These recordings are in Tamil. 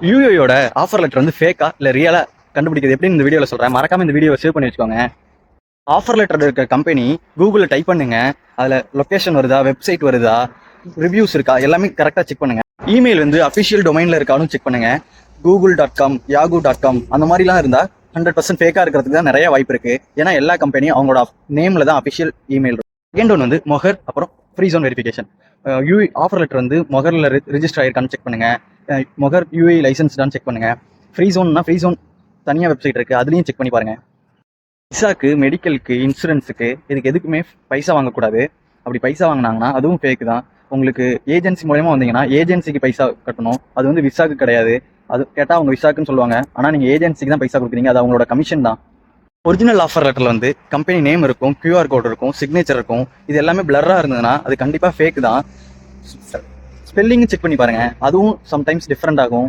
யூஏயோட ஆஃபர் லெட்டர் வந்து ஃபேக்கா இல்லை ரியலாக கண்டுபிடிக்கிறது எப்படின்னு இந்த வீடியோவில் சொல்கிறேன். மறக்காம இந்த வீடியோவை சேவ் பண்ணி வச்சுக்கோங்க. ஆஃபர் லெட்டர் இருக்க கம்பெனி கூகுளில் டைப் பண்ணுங்க. அதில் லொக்கேஷன் வருதா, வெப்சைட் வருதா, ரிவ்யூஸ் இருக்கா, எல்லாமே கரெக்டாக செக் பண்ணுங்க. இமெயில் வந்து அஃபிஷியல் டொமைனில் இருக்காலும் செக் பண்ணுங்க. google.com yahoo.com அந்த மாதிரிலாம் இருந்தால் 100% ஃபேக்காக இருக்கிறதுக்கு தான் நிறைய வாய்ப்பு இருக்குது. ஏன்னா எல்லா கம்பெனியும் அவங்களோட நேமில் தான் அஃபிஷியல் இமெயில் இருக்கும். செகண்ட் ஒன் வந்து மொஹர், அப்புறம் free zone verification. Offer letter வந்து மொஹரில் ரிஜிஸ்டர் ஆயிருக்கான்னு செக் பண்ணுங்க. மொஹர் யூஏ லைசன்ஸ்டான்னு செக் பண்ணுங்க. ஃப்ரீ ஜோன் தனியாக வெப்சைட் இருக்குது, அதுலேயும் செக் பண்ணி பாருங்கள். விசாக்கு, மெடிக்கலுக்கு, இன்சூரன்ஸுக்கு இதுக்கு எதுக்குமே பைசா வாங்கக்கூடாது. அப்படி பைசா வாங்கினாங்கன்னா அதுவும் ஃபேக்கு தான். உங்களுக்கு ஏஜென்சி மூலயமா வந்தீங்கன்னா ஏஜென்சிக்கு பைசா கட்டணும். அது வந்து விசாக்கு கிடையாது. அது கேட்டால் அவங்க விசாக்குன்னு சொல்லுவாங்க. ஆனால் நீங்கள் ஏஜென்சிக்கு தான் பைசா கொடுக்குறீங்க. அது அவங்களோட கமிஷன் தான். ஒரிஜினல் ஆஃபர் லெட்டரில் வந்து கம்பெனி நேம் இருக்கும், QR கோட் இருக்கும், சிக்னேச்சர் இருக்கும். இது எல்லாமே பிளர்ராக இருந்ததுன்னா அது கண்டிப்பாக ஃபேக் தான். ஸ்பெல்லிங் செக் பண்ணி பாருங்கள், அதுவும் சம்டைம்ஸ் டிஃப்ரெண்ட் ஆகும்.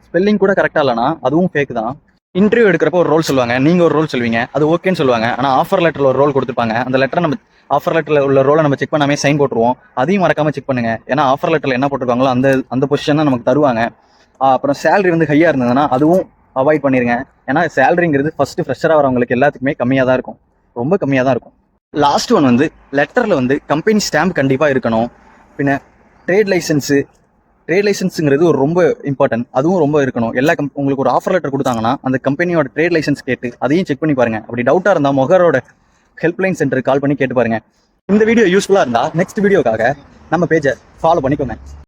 ஸ்பெல்லிங் கூட கரெக்டாக இல்லைனா அதுவும் ஃபேக் தான். இன்டர்வியூ எடுக்கிறப்போ ஒரு ரோல் சொல்லுவாங்க, நீங்கள் ஒரு ரோல் சொல்லுவீங்க, அது ஓகேன்னு சொல்லுவாங்க. ஆனால் ஆஃபர் லெட்டரில் ஒரு ரோல் கொடுத்துருப்பாங்க. அந்த லெட்டரை நம்ம ஆஃபர் லெட்டரில் உள்ள ரோலை நம்ம செக் பண்ணாமே சைன் போட்டுருவோம். அதையும் மறக்காமல் செக் பண்ணுங்கள். ஏன்னா ஆஃபர் லெட்டரில் என்ன போட்டிருக்காங்களோ அந்த பொசிஷன் தான் நமக்கு தருவாங்க. அப்புறம் சேலரி வந்து ஹையாக இருந்ததுன்னா அதுவும் அவாய்ட் பண்ணிடுங்க. ஏன்னா சேலரிங்கிறது ஃபஸ்ட்டு ஃப்ரெஷராக வரவங்களுக்கு எல்லாத்துக்குமே கம்மியாக தான் இருக்கும், ரொம்ப கம்மியாக தான் இருக்கும். லாஸ்ட் ஒன் வந்து லெட்டரில் வந்து கம்பெனி ஸ்டாம்ப் கண்டிப்பாக இருக்கணும். பின்ன ட்ரேட் லைசன்ஸுங்கிறது ஒரு ரொம்ப இம்பார்ட்டன்ட், அதுவும் ரொம்ப இருக்கணும். உங்களுக்கு ஒரு ஆஃபர் லெட்டர் கொடுத்தாங்கன்னா அந்த கம்பெனியோட ட்ரேட் லைசன்ஸ் கேட்டு அதையும் செக் பண்ணி பாருங்க. அப்படி டவுட்டாக இருந்தால் மொஹரோட ஹெல்ப்லைன் சென்டருக்கு கால் பண்ணி கேட்டு பாருங்க. இந்த வீடியோ யூஸ்ஃபுல்லாக இருந்தால் நெக்ஸ்ட் வீடியோக்காக நம்ம பேஜை ஃபாலோ பண்ணிக்கோங்க.